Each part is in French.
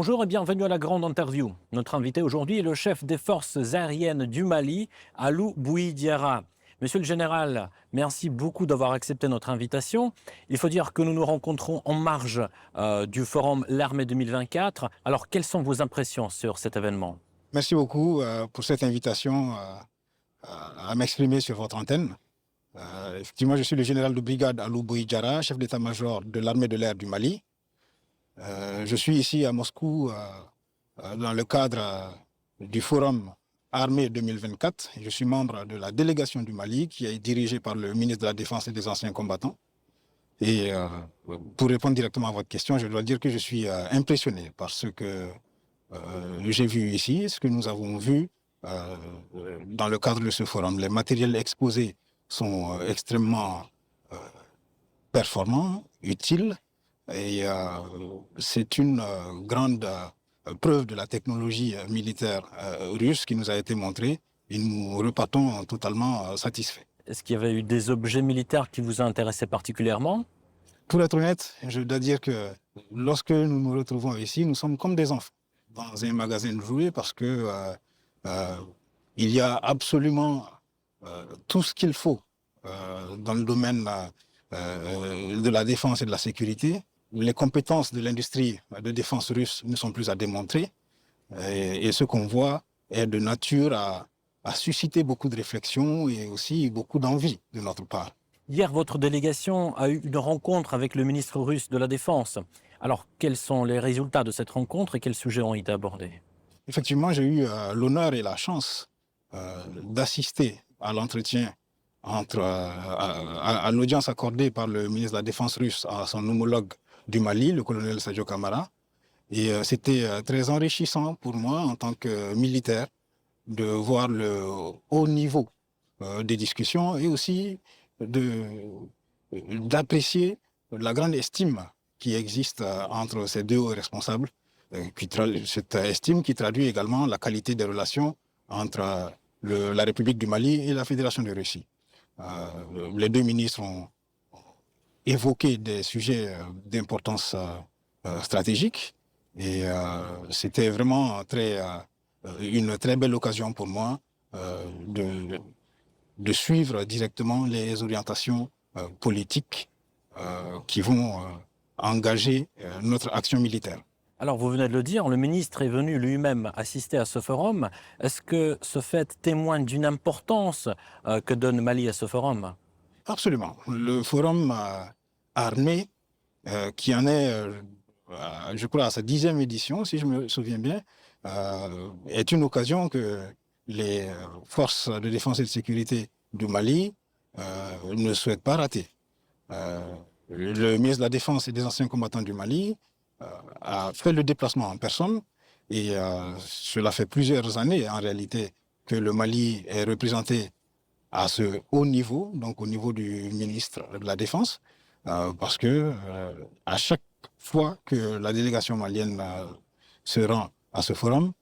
Bonjour et bienvenue à la grande interview. Notre invité aujourd'hui est le chef des forces aériennes du Mali, Alou Bouidiara. Monsieur le général, merci beaucoup d'avoir accepté notre invitation. Il faut dire que nous nous rencontrons en marge du forum L'Armée 2024. Alors, quelles sont vos impressions sur cet événement? Merci beaucoup pour cette invitation à m'exprimer sur votre antenne. Effectivement, je suis le général de brigade Alou Bouidjara, chef d'état-major de l'armée de l'air du Mali. Je suis ici à Moscou dans le cadre du forum Armée 2024. Je suis membre de la délégation du Mali qui est dirigée par le ministre de la Défense et des anciens combattants. Et pour répondre directement à votre question, je dois dire que je suis impressionné par ce que j'ai vu ici, ce que nous avons vu euh, dans le cadre de ce forum. Les matériels exposés sont extrêmement performants, utiles, et c'est une grande preuve de la technologie militaire russe qui nous a été montrée, et nous repartons totalement satisfaits. Est-ce qu'il y avait eu des objets militaires qui vous intéressaient particulièrement? Pour être honnête, je dois dire que lorsque nous nous retrouvons ici, nous sommes comme des enfants dans un magasin de jouets parce que euh, il y a absolument tout ce qu'il faut dans le domaine de la défense et de la sécurité. Les compétences de l'industrie de défense russe ne sont plus à démontrer et ce qu'on voit est de nature à susciter beaucoup de réflexions et aussi beaucoup d'envie de notre part. Hier, votre délégation a eu une rencontre avec le ministre russe de la Défense. Alors, quels sont les résultats de cette rencontre et quels sujets ont été abordés? Effectivement, j'ai eu l'honneur et la chance d'assister à l'entretien à l'audience accordée par le ministre de la Défense russe à son homologue du Mali, le colonel Sadio Kamara. Et c'était très enrichissant pour moi en tant que militaire de voir le haut niveau des discussions et aussi d'apprécier la grande estime qui existe entre ces deux hauts responsables, cette estime qui traduit également la qualité des relations entre la République du Mali et la Fédération de Russie. Les deux ministres ont évoqué des sujets d'importance stratégique et c'était vraiment une très belle occasion pour moi de suivre directement les orientations politiques qui vont engager notre action militaire. Alors, vous venez de le dire, le ministre est venu lui-même assister à ce forum. Est-ce que ce fait témoigne d'une importance que donne Mali à ce forum? Absolument. Le forum armé, qui en est, je crois, à sa 10e édition, si je me souviens bien, est une occasion que les forces de défense et de sécurité du Mali ne souhaitent pas rater. Le ministre de la Défense et des anciens combattants du Mali a fait le déplacement en personne et cela fait plusieurs années en réalité que le Mali est représenté à ce haut niveau, donc au niveau du ministre de la Défense, parce que à chaque fois que la délégation malienne se rend à ce forum,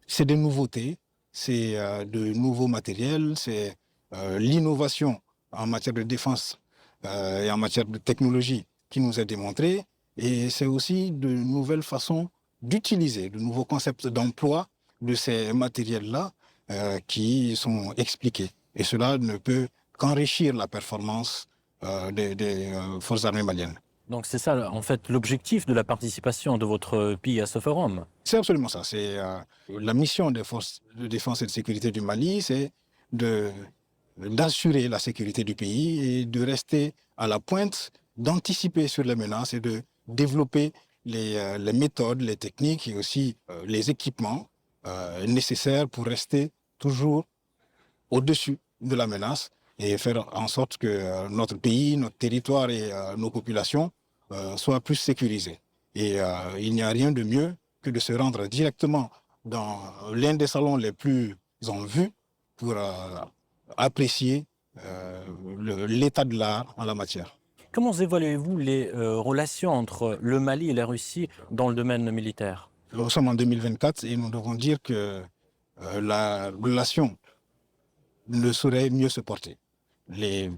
c'est des nouveautés, c'est de nouveaux matériels, c'est l'innovation en matière de défense et en matière de technologie qui nous est démontrée, et c'est aussi de nouvelles façons d'utiliser, de nouveaux concepts d'emploi de ces matériels-là qui sont expliqués. Et cela ne peut qu'enrichir la performance des forces armées maliennes. Donc, c'est ça, en fait, l'objectif de la participation de votre pays à ce forum. C'est absolument ça. C'est la mission des forces de défense et de sécurité du Mali, c'est d'assurer la sécurité du pays et de rester à la pointe, d'anticiper sur les menaces et de développer les méthodes, les techniques et aussi les équipements nécessaires pour rester toujours au-dessus de la menace et faire en sorte que notre pays, notre territoire et nos populations soient plus sécurisés. Et il n'y a rien de mieux que de se rendre directement dans l'un des salons les plus en vue pour apprécier l'état de l'art en la matière. Comment évaluez-vous les relations entre le Mali et la Russie dans le domaine militaire? Nous sommes en 2024 et nous devons dire que la relation ne saurait mieux se porter. Les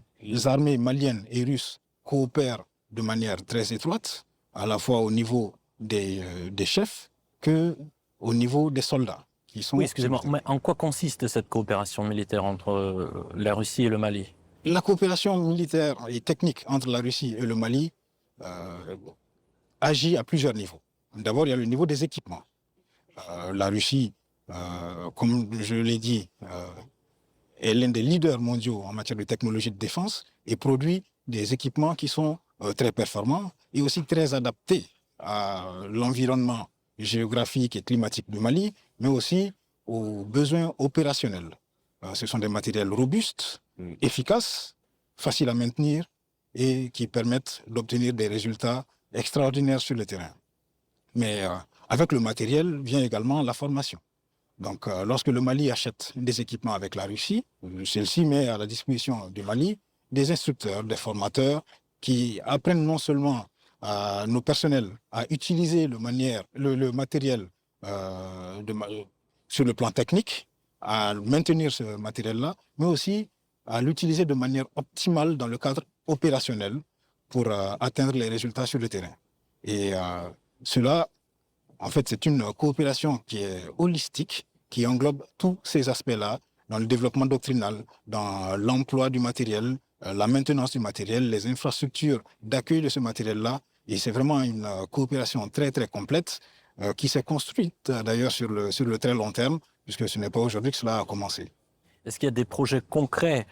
armées maliennes et russes coopèrent de manière très étroite, à la fois au niveau des chefs qu'au niveau des soldats qui sont. Oui, excusez-moi, mais en quoi consiste cette coopération militaire entre la Russie et le Mali? La coopération militaire et technique entre la Russie et le Mali euh, agit à plusieurs niveaux. D'abord, il y a le niveau des équipements. La Russie, comme je l'ai dit, est l'un des leaders mondiaux en matière de technologie de défense et produit des équipements qui sont très performants et aussi très adaptés à l'environnement géographique et climatique du Mali, mais aussi aux besoins opérationnels. Ce sont des matériels robustes, efficaces, faciles à maintenir et qui permettent d'obtenir des résultats extraordinaires sur le terrain. Mais avec le matériel vient également la formation. Donc, lorsque le Mali achète des équipements avec la Russie, celle-ci met à la disposition du Mali des instructeurs, des formateurs qui apprennent non seulement à nos personnels à utiliser le matériel sur le plan technique, à maintenir ce matériel-là, mais aussi à l'utiliser de manière optimale dans le cadre opérationnel pour atteindre les résultats sur le terrain. Et cela, en fait, c'est une coopération qui est holistique, qui englobe tous ces aspects-là, dans le développement doctrinal, dans l'emploi du matériel, la maintenance du matériel, les infrastructures d'accueil de ce matériel-là. Et c'est vraiment une coopération très, très complète qui s'est construite d'ailleurs sur le très long terme, puisque ce n'est pas aujourd'hui que cela a commencé. Est-ce qu'il y a des projets concrets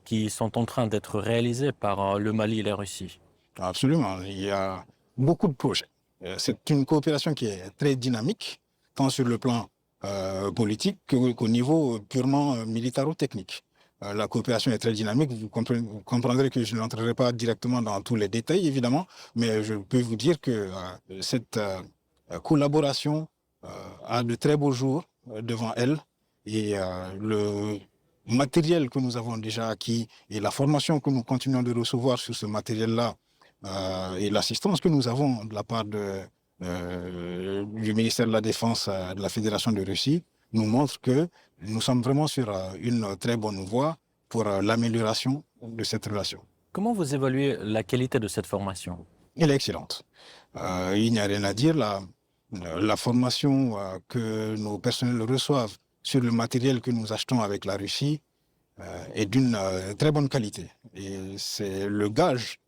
qui sont en train d'être réalisés par le Mali et la Russie? Absolument, il y a beaucoup de projets. C'est une coopération qui est très dynamique, tant sur le plan politique qu'au niveau purement militaro-technique. La coopération est très dynamique. Vous comprendrez que je n'entrerai pas directement dans tous les détails, évidemment, mais je peux vous dire que cette collaboration a de très beaux jours devant elle et le matériel que nous avons déjà acquis et la formation que nous continuons de recevoir sur ce matériel-là et l'assistance que nous avons de la part du ministère de la Défense de la Fédération de Russie nous montre que nous sommes vraiment sur une très bonne voie pour l'amélioration de cette relation. Comment vous évaluez la qualité de cette formation? Elle est excellente. Il n'y a rien à dire. La formation que nos personnels reçoivent sur le matériel que nous achetons avec la Russie est d'une très bonne qualité. Et c'est le gage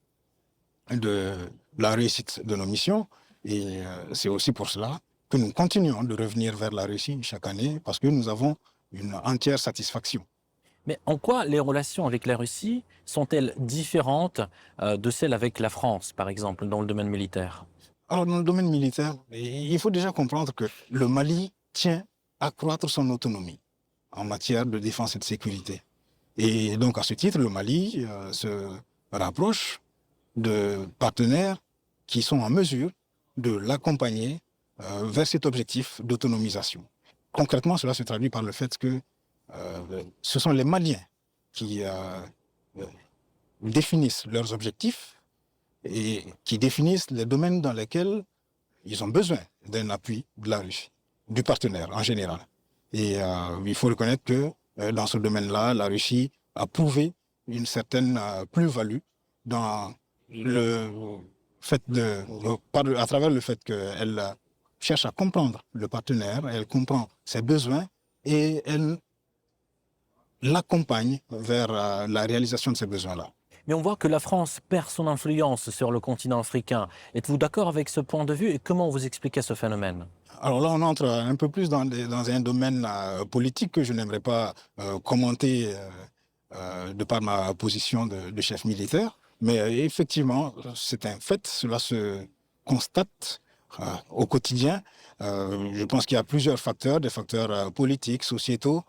de la réussite de nos missions. Et c'est aussi pour cela que nous continuons de revenir vers la Russie chaque année, parce que nous avons une entière satisfaction. Mais en quoi les relations avec la Russie sont-elles différentes de celles avec la France, par exemple, dans le domaine militaire? Alors, dans le domaine militaire, il faut déjà comprendre que le Mali tient à accroître son autonomie en matière de défense et de sécurité. Et donc, à ce titre, le Mali se rapproche de partenaires qui sont en mesure de l'accompagner vers cet objectif d'autonomisation. Concrètement, cela se traduit par le fait que ce sont les Maliens qui définissent leurs objectifs et qui définissent les domaines dans lesquels ils ont besoin d'un appui de la Russie, du partenaire en général. Et il faut reconnaître que dans ce domaine-là, la Russie a prouvé une certaine plus-value dans le fait à travers le fait qu'elle cherche à comprendre le partenaire, elle comprend ses besoins et elle l'accompagne vers la réalisation de ces besoins-là. Mais on voit que la France perd son influence sur le continent africain. Êtes-vous d'accord avec ce point de vue et comment vous expliquez ce phénomène? Alors là, on entre un peu plus dans un domaine politique que je n'aimerais pas commenter de par ma position de chef militaire. Mais effectivement, c'est un fait, cela se constate au quotidien. Je pense qu'il y a plusieurs facteurs, des facteurs politiques, sociétaux,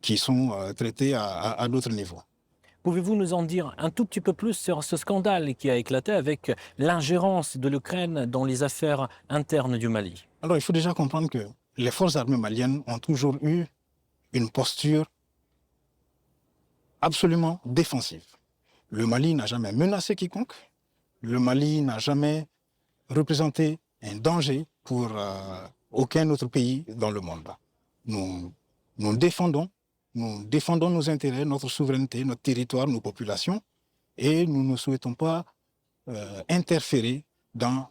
qui sont traités à d'autres niveaux. Pouvez-vous nous en dire un tout petit peu plus sur ce scandale qui a éclaté avec l'ingérence de l'Ukraine dans les affaires internes du Mali? Alors, il faut déjà comprendre que les forces armées maliennes ont toujours eu une posture absolument défensive. Le Mali n'a jamais menacé quiconque. Le Mali n'a jamais représenté un danger pour aucun autre pays dans le monde. Nous défendons nos intérêts, notre souveraineté, notre territoire, nos populations, et nous ne souhaitons pas interférer dans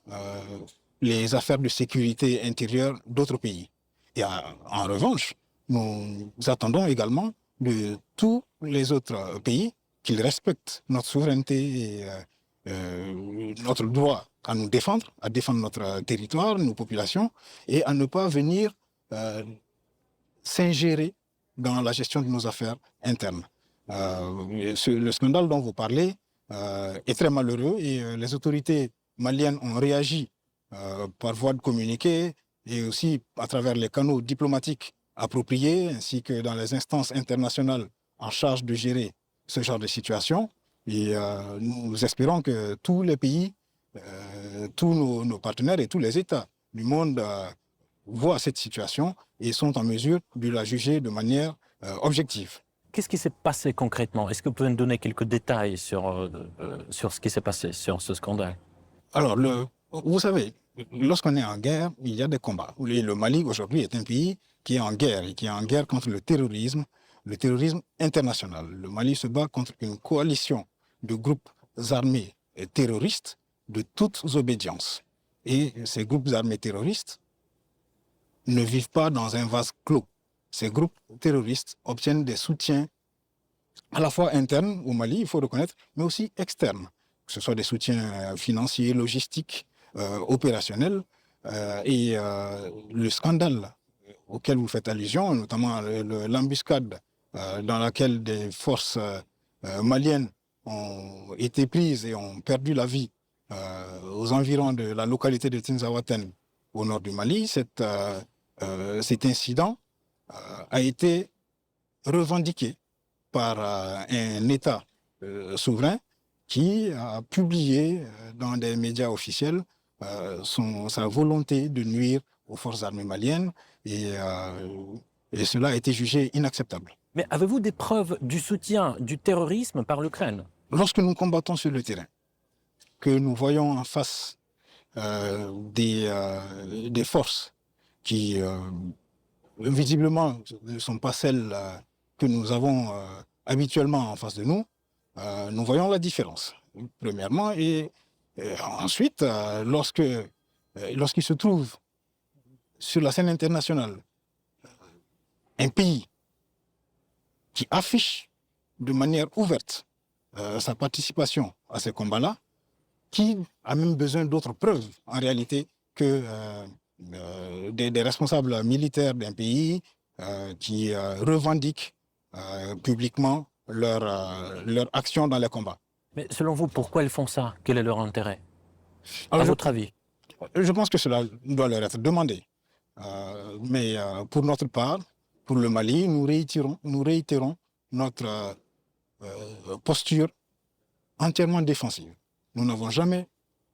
les affaires de sécurité intérieure d'autres pays. Et en revanche, nous attendons également de tous les autres pays qu'ils respectent notre souveraineté et notre droit à nous défendre, à défendre notre territoire, nos populations, et à ne pas venir s'ingérer dans la gestion de nos affaires internes. Le scandale dont vous parlez est très malheureux et les autorités maliennes ont réagi par voie de communiqué et aussi à travers les canaux diplomatiques appropriés ainsi que dans les instances internationales en charge de gérer ce genre de situation. Et nous espérons que tous les pays, tous nos partenaires et tous les États du monde voient cette situation et sont en mesure de la juger de manière objective. Qu'est-ce qui s'est passé concrètement? Est-ce que vous pouvez nous donner quelques détails sur ce qui s'est passé, sur ce scandale? Alors, vous savez, lorsqu'on est en guerre, il y a des combats. Le Mali, aujourd'hui, est un pays qui est en guerre et qui est en guerre contre le terrorisme international. Le Mali se bat contre une coalition de groupes armés et terroristes de toutes obédiences. Et ces groupes armés terroristes ne vivent pas dans un vase clos. Ces groupes terroristes obtiennent des soutiens à la fois internes au Mali, il faut reconnaître, mais aussi externes, que ce soit des soutiens financiers, logistiques, opérationnels. Et le scandale auquel vous faites allusion, notamment l'embuscade dans laquelle des forces maliennes ont été prises et ont perdu la vie aux environs de la localité de Tinzaouaten au nord du Mali, cet incident a été revendiqué par un État souverain qui a publié dans des médias officiels sa volonté de nuire aux forces armées maliennes et cela a été jugé inacceptable. Mais avez-vous des preuves du soutien du terrorisme par l'Ukraine? Lorsque nous combattons sur le terrain, que nous voyons en face des forces qui visiblement ne sont pas celles que nous avons habituellement en face de nous, nous voyons la différence, premièrement. Et ensuite, lorsqu'il se trouve sur la scène internationale un pays qui affiche de manière ouverte sa participation à ces combats-là, qui a même besoin d'autres preuves, en réalité, que des responsables militaires d'un pays qui revendiquent publiquement leur action dans les combats. Mais selon vous, pourquoi ils font ça? Quel est leur intérêt? Alors, à votre avis? Je pense que cela doit leur être demandé. Mais pour notre part, pour le Mali, nous réitérons notre posture entièrement défensive. Nous n'avons jamais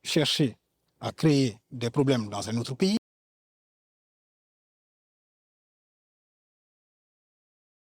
cherché à créer des problèmes dans un autre pays.